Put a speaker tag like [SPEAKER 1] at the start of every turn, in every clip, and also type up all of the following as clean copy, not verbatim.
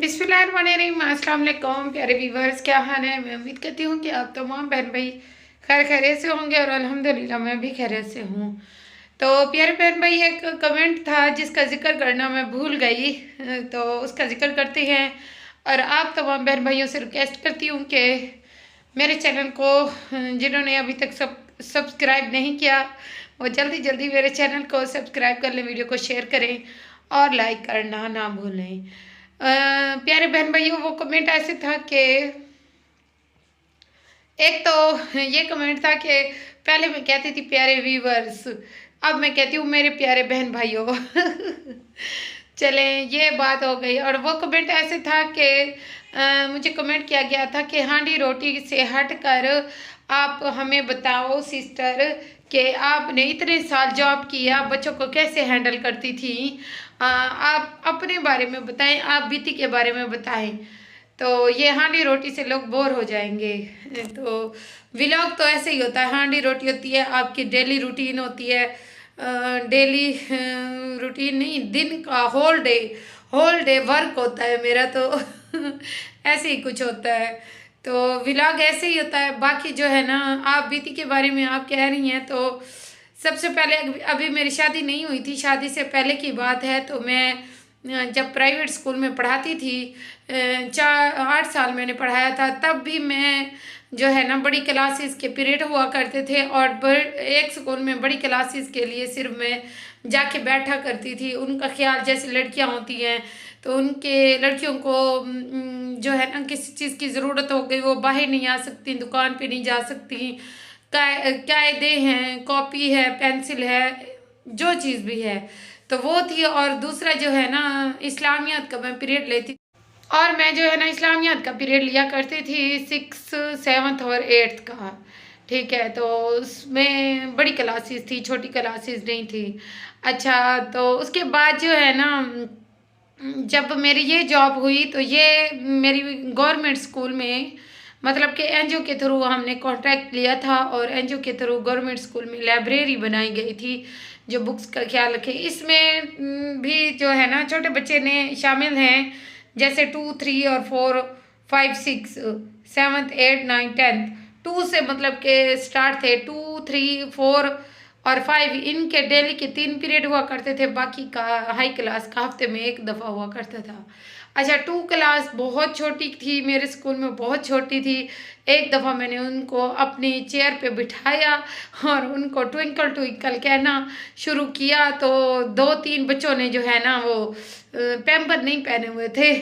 [SPEAKER 1] बिस्मिल्लाहिर्रहमानिर्रहीम। अस्सलाम वालेकुम प्यारे व्यूवर्स, क्या हाल है। मैं उम्मीद करती हूँ कि आप तमाम बहन भाई खैर खैरियत से होंगे और अल्हम्दुलिल्लाह मैं भी खैरियत से हूँ। तो प्यारे बहन भाई, एक कमेंट था जिसका जिक्र करना मैं भूल गई, तो उसका जिक्र करते हैं। और आप तमाम बहन भाइयों से रिक्वेस्ट करती हूँ कि मेरे चैनल को जिन्होंने अभी तक सब्सक्राइब नहीं किया वो जल्दी जल्दी मेरे चैनल को सब्सक्राइब कर लें, वीडियो को शेयर करें और लाइक करना ना भूलें। प्यारे बहन भाइयों, वो कमेंट ऐसे था कि एक तो ये कमेंट था कि पहले मैं कहती थी प्यारे व्यूवर्स, अब मैं कहती हूँ मेरे प्यारे बहन भाइयों। चले, ये बात हो गई। और वो कमेंट ऐसे था कि मुझे कमेंट किया गया था कि हांडी रोटी से हट कर आप हमें बताओ सिस्टर कि आपने इतने साल जॉब किया, बच्चों को कैसे हैंडल करती थी। आप अपने बारे में बताएं, आप बीती के बारे में बताएं। तो ये हांडी रोटी से लोग बोर हो जाएंगे। तो व्लॉग तो ऐसे ही होता है, हांडी रोटी होती है, आपकी डेली रूटीन होती है। डेली रूटीन नहीं, दिन का होल डे वर्क होता है मेरा तो। ऐसे ही कुछ होता है। तो व्लॉग ऐसे ही होता है। बाकी जो है ना, आप बीती के बारे में आप कह रही हैं, तो सबसे पहले अभी मेरी शादी नहीं हुई थी, शादी से पहले की बात है। तो मैं जब प्राइवेट स्कूल में पढ़ाती थी, 8 साल मैंने पढ़ाया था, तब भी मैं जो है ना बड़ी क्लासेस के पीरियड हुआ करते थे। और एक स्कूल में बड़ी क्लासेस के लिए सिर्फ मैं जाके बैठा करती थी। उनका ख्याल, जैसे लड़कियां होती हैं तो उनके लड़कियों को जो है ना किसी चीज़ की ज़रूरत हो गई, वो बाहर नहीं आ सकती, दुकान पे नहीं जा सकती, कायदे हैं, कॉपी है, पेंसिल है, जो चीज़ भी है तो वो थी। और दूसरा जो है ना, इस्लामियात का मैं पीरियड लेती, और मैं जो है ना इस्लामियात का पीरियड लिया करती थी 6, 7 और 8 का। ठीक है, तो उसमें बड़ी क्लासेस थी, छोटी क्लासेस नहीं थी। अच्छा, तो उसके बाद जो है ना, जब मेरी ये जॉब हुई तो ये मेरी गवर्नमेंट स्कूल में, मतलब कि एनजीओ के थ्रू हमने कॉन्ट्रैक्ट लिया था और एनजीओ के थ्रू गवर्नमेंट स्कूल में लाइब्रेरी बनाई गई थी जो बुक्स का ख्याल रखे। इसमें भी जो है ना छोटे बच्चे ने शामिल हैं, जैसे 2, 3 और 4, 5, 6, 7, 8, 9, 10। 2 से मतलब के स्टार्ट थे, 2, 3, 4 और 5 इनके डेली के 3 पीरियड हुआ करते थे। बाकी का हाई क्लास का हफ्ते में एक दफ़ा हुआ करता था। अच्छा, 2 क्लास बहुत छोटी थी, मेरे स्कूल में बहुत छोटी थी। एक दफ़ा मैंने उनको अपनी चेयर पे बिठाया और उनको ट्विंकल ट्विंकल कहना शुरू किया, तो 2-3 बच्चों ने जो है ना वो पैम्पर नहीं पहने हुए थे।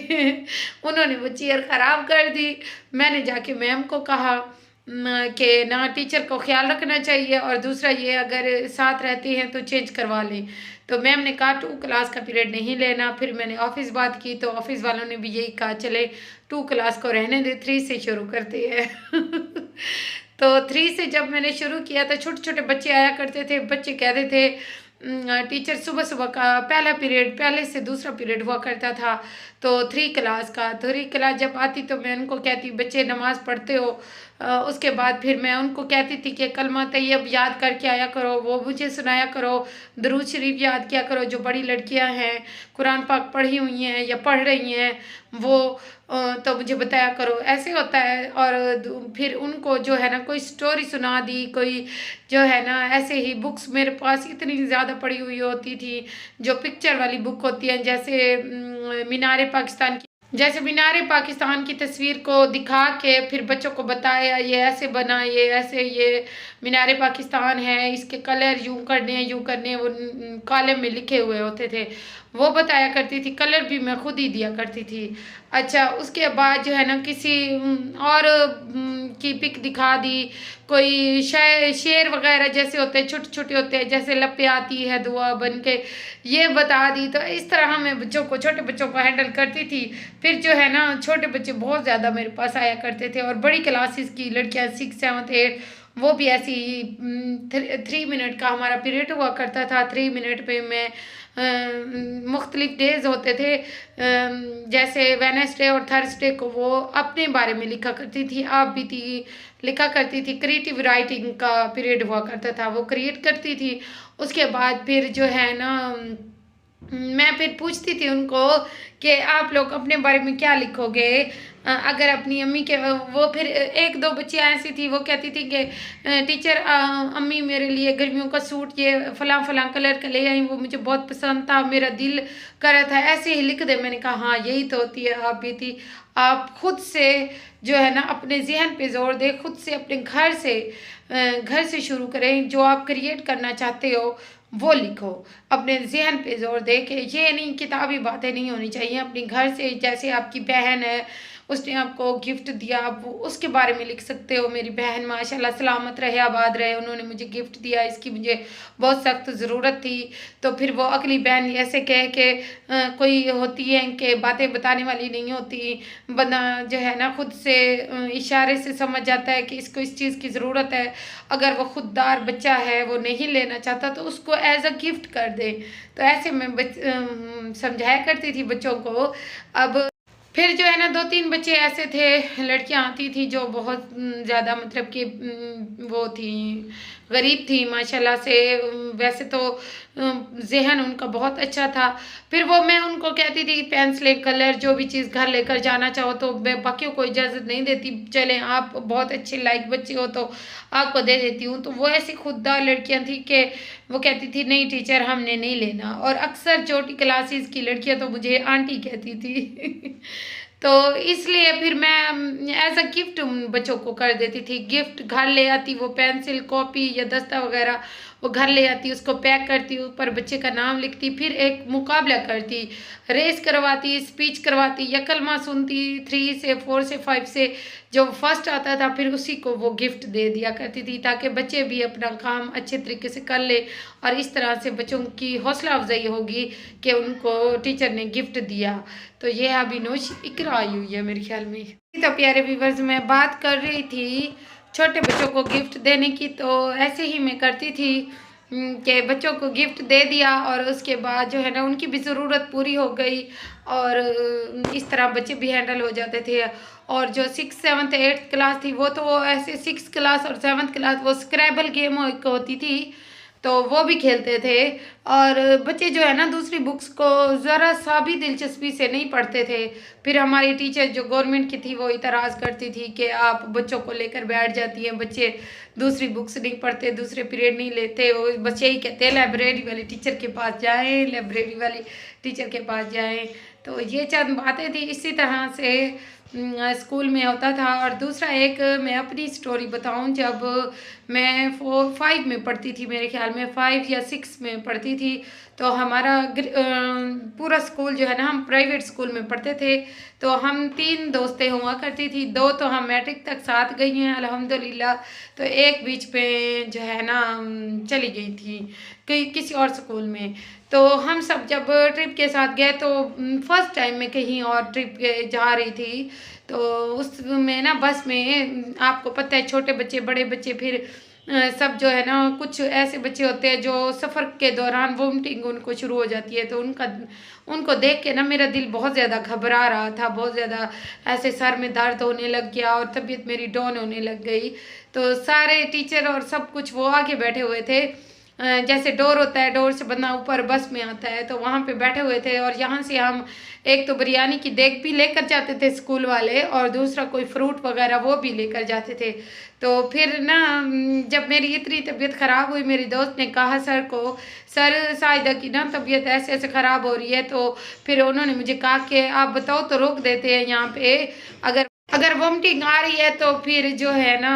[SPEAKER 1] उन्होंने वो चेयर ख़राब कर दी। मैंने जाके मैम को कहा कि ना टीचर को ख्याल रखना चाहिए, और दूसरा ये अगर साथ रहती हैं तो चेंज करवा लें। तो मैम ने कहा 2 क्लास का पीरियड नहीं लेना। फिर मैंने ऑफिस बात की तो ऑफिस वालों ने भी यही कहा, चले 2 क्लास को रहने दे, 3 से शुरू करते हैं। तो 3 से जब मैंने शुरू किया तो छोटे छोटे बच्चे आया करते थे। बच्चे कहते थे टीचर सुबह सुबह का पहला पीरियड, पहले से दूसरा पीरियड हुआ करता था, तो 3 क्लास का। 3 क्लास जब आती तो मैं उनको कहती, बच्चे नमाज़ पढ़ते हो। उसके बाद फिर मैं उनको कहती थी कि कलमा तैयब याद करके आया करो, वो मुझे सुनाया करो, दरूद शरीफ याद किया करो। जो बड़ी लड़कियां हैं, कुरान पाक पढ़ी हुई हैं या पढ़ रही हैं, वो तो मुझे बताया करो। ऐसे होता है। और फिर उनको जो है ना कोई स्टोरी सुना दी, कोई जो है ना ऐसे ही बुक्स मेरे पास इतनी ज़्यादा पड़ी हुई होती थी, जो पिक्चर वाली बुक होती हैं, जैसे मीनार पाकिस्तान की, जैसे मीनार पाकिस्तान की तस्वीर को दिखा के फिर बच्चों को बताया, ये ऐसे बना, ये ऐसे, ये मीनार पाकिस्तान है, इसके कलर यूँ करने हैं, यूँ करने हैं, वो कॉलम में लिखे हुए होते थे, वो बताया करती थी। कलर भी मैं खुद ही दिया करती थी। अच्छा, उसके बाद जो है ना किसी और की पिक दिखा दी, कोई शेर वगैरह जैसे होते हैं, छोटे छोटे होते हैं, जैसे लपे आती है दुआ बन के, ये बता दी। तो इस तरह मैं बच्चों को, छोटे बच्चों को हैंडल करती थी। फिर जो है ना छोटे बच्चे बहुत ज़्यादा मेरे पास आया करते थे, और बड़ी क्लासेस की लड़कियां 6, 7, 8, वो भी ऐसी ही 3 मिनट का हमारा पीरियड हुआ करता था। 3 मिनट पे मैं मुख्तलिफ डेज होते थे, जैसे वेडनेसडे और थर्सडे को वो अपने बारे में लिखा करती थी, आप भी थी लिखा करती थी। क्रिएटिव राइटिंग का पीरियड हुआ करता था, वो क्रिएट करती थी। उसके बाद फिर जो है ना मैं फिर पूछती थी उनको कि आप लोग अपने बारे में क्या लिखोगे, अगर अपनी अम्मी के वो फिर एक दो बच्चियाँ ऐसी थी, वो कहती थी कि टीचर अम्मी मेरे लिए गर्मियों का सूट ये फलां फलां कलर का ले आई, वो मुझे बहुत पसंद था, मेरा दिल कर रहा था ऐसे ही लिख दे। मैंने कहा हाँ यही तो होती है आप भी थी। आप खुद से जो है ना अपने जहन पे जोर दें, खुद से अपने घर से शुरू करें, जो आप क्रिएट करना चाहते हो वो लिखो, अपने जहन पे जोर दे के ये नहीं किताबी बातें नहीं होनी चाहिए, अपने घर से। जैसे आपकी बहन है, उसने आपको गिफ्ट दिया, आप उसके बारे में लिख सकते हो, मेरी बहन माशाल्लाह सलामत रहे आबाद रहे, उन्होंने मुझे गिफ्ट दिया, इसकी मुझे बहुत सख्त ज़रूरत थी। तो फिर वो अगली बहन ऐसे कह के कोई होती है कि बातें बताने वाली नहीं होती, बंदा जो है ना खुद से इशारे से समझ जाता है कि इसको इस चीज़ की ज़रूरत है। अगर वो खुददार बच्चा है, वो नहीं लेना चाहता, तो उसको एज अ गिफ्ट कर दे। तो ऐसे मैं समझाया करती थी बच्चों को। अब फिर जो है ना 2-3 बच्चे ऐसे थे, लड़कियां आती थी जो बहुत ज़्यादा मतलब कि वो थी, गरीब थी माशाल्लाह से। वैसे तो ज़हन उनका बहुत अच्छा था। फिर वो मैं उनको कहती थी पेंसिलें कलर जो भी चीज़ घर लेकर जाना चाहो, तो मैं बाकियों को इजाज़त नहीं देती, चलें आप बहुत अच्छे लायक बच्चे हो तो आपको दे देती हूँ। तो वो ऐसी खुददार लड़कियाँ थी कि वो कहती थी नहीं टीचर हमने नहीं लेना। और अक्सर छोटी क्लासेस की लड़कियाँ तो मुझे आंटी कहती थी तो इसलिए फिर मैं एज अ गिफ्ट बच्चों को कर देती थी। गिफ्ट घर ले आती, वो पेंसिल कॉपी या दस्ता वगैरह वो घर ले आती, उसको पैक करती, ऊपर बच्चे का नाम लिखती, फिर एक मुकाबला करती, रेस करवाती, स्पीच करवाती या कलमा सुनती 3 से 4 से 5 से। जो फर्स्ट आता था फिर उसी को वो गिफ्ट दे दिया करती थी, ताकि बच्चे भी अपना काम अच्छे तरीके से कर ले। और इस तरह से बच्चों की हौसला अफजाई होगी कि उनको टीचर ने गिफ्ट दिया। तो ये अभी नोश इकरा आई हुई है मेरे ख्याल में। तो प्यारे व्यूवर्स, मैं बात कर रही थी छोटे बच्चों को गिफ्ट देने की। तो ऐसे ही मैं करती थी कि बच्चों को गिफ्ट दे दिया और उसके बाद जो है ना उनकी भी ज़रूरत पूरी हो गई। और इस तरह बच्चे भी हैंडल हो जाते थे। और जो 6th 7th 8th क्लास थी, वो तो ऐसे 6th क्लास और 7th क्लास वो स्क्रैबल गेम एक होती थी, तो वो भी खेलते थे। और बच्चे जो है ना दूसरी बुक्स को ज़रा सा भी दिलचस्पी से नहीं पढ़ते थे। फिर हमारी टीचर जो गवर्नमेंट की थी वो इतराज़ करती थी कि आप बच्चों को लेकर बैठ जाती हैं, बच्चे दूसरी बुक्स नहीं पढ़ते, दूसरे पीरियड नहीं लेते। वो बच्चे ही कहते हैं लाइब्रेरी वाली टीचर के पास जाएं, लाइब्रेरी वाली टीचर के पास जाएं। तो ये चंद बातें थी। इसी तरह से स्कूल में होता था। और दूसरा एक मैं अपनी स्टोरी बताऊं, जब मैं 4-5 में पढ़ती थी, मेरे ख्याल में 5 या 6 में पढ़ती थी, तो हमारा पूरा स्कूल जो है ना, हम प्राइवेट स्कूल में पढ़ते थे। तो हम 3 दोस्तें हुआ करती थी, 2 तो हम मैट्रिक तक साथ गई हैं अल्हम्दुलिल्लाह। तो एक बीच पे जो है ना चली गई थी किसी और स्कूल में। तो हम सब जब ट्रिप के साथ गए, तो फर्स्ट टाइम मैं कहीं और ट्रिप जा रही थी, तो उसमें ना बस में आपको पता है छोटे बच्चे बड़े बच्चे फिर सब जो है ना, कुछ ऐसे बच्चे होते हैं जो सफ़र के दौरान वोमिटिंग उनको शुरू हो जाती है। तो उनको देख के ना मेरा दिल बहुत ज़्यादा घबरा रहा था, बहुत ज़्यादा ऐसे सर में दर्द होने लग गया और तबीयत मेरी डाउन होने लग गई। तो सारे टीचर और सब कुछ वो आगे बैठे हुए थे, जैसे डोर होता है, डोर से बंदा ऊपर बस में आता है, तो वहाँ पे बैठे हुए थे। और यहाँ से हम एक तो बिरयानी की देग भी लेकर जाते थे स्कूल वाले, और दूसरा कोई फ्रूट वगैरह वो भी लेकर जाते थे। तो फिर ना जब मेरी इतनी तबीयत ख़राब हुई, मेरी दोस्त ने कहा सर को, सर साहिदा की ना तबीयत ऐसे ऐसे ख़राब हो रही है। तो फिर उन्होंने मुझे कहा कि आप बताओ तो रोक देते हैं यहाँ पे, अगर वोमिटिंग आ रही है तो फिर जो है ना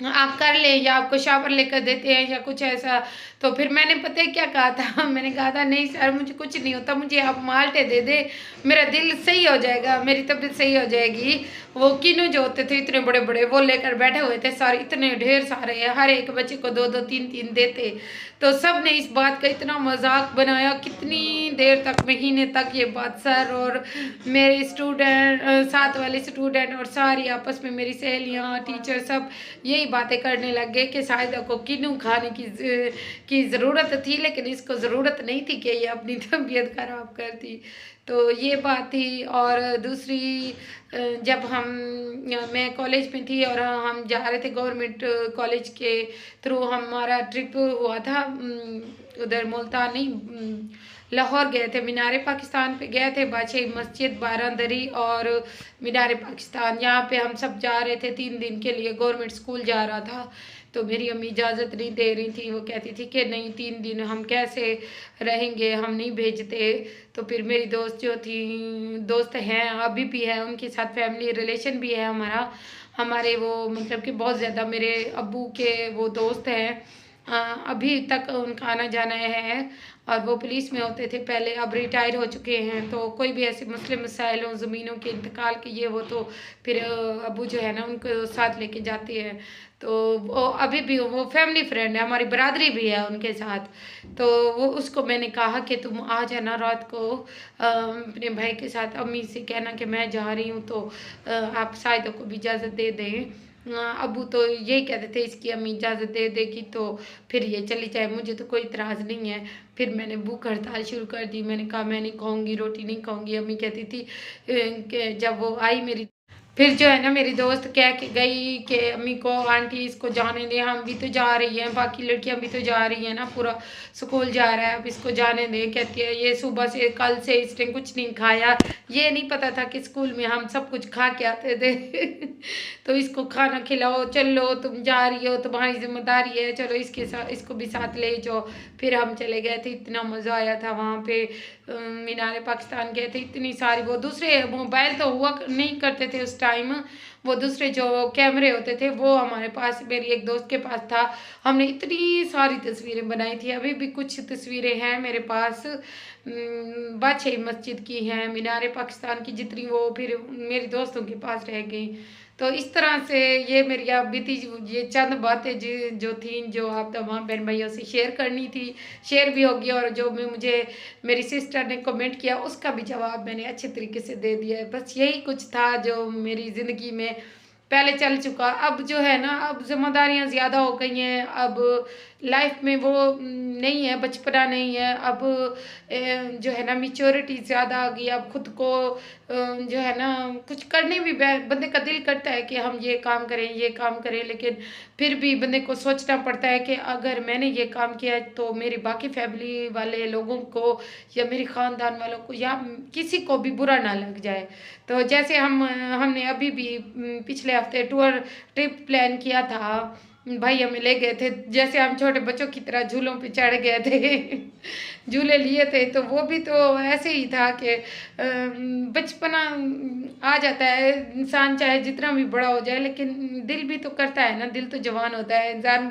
[SPEAKER 1] आप कर लें, या आपको शावर लेकर देते हैं या कुछ ऐसा। तो फिर मैंने पता है क्या कहा था मैंने कहा था नहीं सर मुझे कुछ नहीं होता, मुझे आप माल्टे दे दे, मेरा दिल सही हो जाएगा, मेरी तबीयत सही हो जाएगी। वो किन्नू जो होते थे इतने बड़े बड़े वो लेकर बैठे हुए थे, सारे इतने ढेर सारे, हर एक बच्चे को 2-2 3-3 देते। तो सब ने इस बात का इतना मजाक बनाया, कितनी देर तक, महीने तक ये बात सर और मेरे स्टूडेंट, साथ वाले स्टूडेंट और सारी आपस में मेरी सहेलियाँ टीचर सब यही बातें करने लग गए कि साहिदा को किन्नू खाने की ज़रूरत थी, लेकिन इसको ज़रूरत नहीं थी कि ये अपनी तबीयत ख़राब करती। तो ये बात थी। और दूसरी जब मैं कॉलेज में थी और हम जा रहे थे गवर्नमेंट कॉलेज के थ्रू, हमारा ट्रिप हुआ था उधर मुल्तान नहीं, लाहौर गए थे, मीनार पाकिस्तान पे गए थे, बादशाही मस्जिद, बारादरी और मीनार पाकिस्तान, यहाँ पे हम सब जा रहे थे 3 दिन के लिए। गवर्नमेंट स्कूल जा रहा था, तो मेरी अम्मी इजाज़त नहीं दे रही थी। वो कहती थी कि नहीं, 3 दिन हम कैसे रहेंगे, हम नहीं भेजते। तो फिर मेरी दोस्त जो थी, दोस्त हैं अभी भी है, उनके साथ फैमिली रिलेशन भी है हमारा। हमारे वो मतलब कि बहुत ज़्यादा मेरे अब्बू के वो दोस्त हैं। अभी तक उनका आना जाना है, और वो पुलिस में होते थे पहले, अब रिटायर हो चुके हैं। तो कोई भी ऐसे मसले मसाइल हों, ज़मीनों के इंतकाल के, ये वो, तो फिर अब्बू जो है ना उनको साथ लेके जाते हैं। तो वो अभी भी वो फैमिली फ्रेंड है, हमारी बरादरी भी है उनके साथ। तो वो उसको मैंने कहा कि तुम आ जाना रात को अपने भाई के साथ, अम्मी से कहना कि मैं जा रही हूँ, तो आप शायद को भी इजाज़त दे दें। अबू तो यही कहते थे इसकी अम्मी इजाज़त दे देगी तो फिर ये चली जाए, मुझे तो कोई इतराज़ नहीं है। फिर मैंने भूख हड़ताल शुरू कर दी, मैंने कहा मैं नहीं खाऊंगी, रोटी नहीं खाऊंगी। अम्मी कहती थी कि जब वो आई मेरी, फिर जो है ना मेरी दोस्त कह के गई कि अम्मी को, आंटी इसको जाने दें, हम भी तो जा रही हैं, बाकी लड़कियां भी तो जा रही हैं ना, पूरा स्कूल जा रहा है, अब इसको जाने दें। कहती है ये सुबह से कल से इसने कुछ नहीं खाया, ये नहीं पता था कि स्कूल में हम सब कुछ खा के आते थे तो इसको खाना खिलाओ, चलो तुम जा रही हो, तुम्हारी जिम्मेदारी है, चलो इसके साथ, इसको भी साथ ले जाओ। फिर हम चले गए थे, इतना मज़ा आया था वहाँ पे। मीनार पाकिस्तान गए थे, इतनी सारी, वो दूसरे मोबाइल तो हुआ नहीं करते थे उस टाइम, वो दूसरे जो कैमरे होते थे वो हमारे पास, मेरी एक दोस्त के पास था। हमने इतनी सारी तस्वीरें बनाई थी, अभी भी कुछ तस्वीरें हैं मेरे पास। बादशाही मस्जिद की हैं, मीनार पाकिस्तान की जितनी, वो फिर मेरी दोस्तों के पास रह गई। तो इस तरह से ये मेरी आप बीती, ये चंद बातें जो थी, जो आप तमाम बहन भाइयों से शेयर करनी थी, शेयर भी होगी। और जो मुझे मेरी सिस्टर ने कमेंट किया उसका भी जवाब मैंने अच्छे तरीके से दे दिया है। बस यही कुछ था जो मेरी ज़िंदगी में पहले चल चुका। अब जो है ना, अब जिम्मेदारियां ज़्यादा हो गई हैं, अब लाइफ में वो नहीं है, बचपना नहीं है। अब जो है ना मिच्योरिटी ज़्यादा आ गई। अब खुद को जो है ना कुछ करने भी बंदे का दिल करता है कि हम ये काम करें, ये काम करें, लेकिन फिर भी बंदे को सोचना पड़ता है कि अगर मैंने ये काम किया तो मेरी बाकी फैमिली वाले लोगों को या मेरे ख़ानदान वालों को या किसी को भी बुरा ना लग जाए। तो जैसे हमने अभी भी पिछले हफ्ते टूर ट्रिप प्लान किया था, भाई हमें ले गए थे, जैसे हम छोटे बच्चों की तरह झूलों पे चढ़ गए थे झूले लिए थे। तो वो भी तो ऐसे ही था कि बचपना आ जाता है, इंसान चाहे जितना भी बड़ा हो जाए, लेकिन दिल भी तो करता है ना, दिल तो जवान होता है इंसान।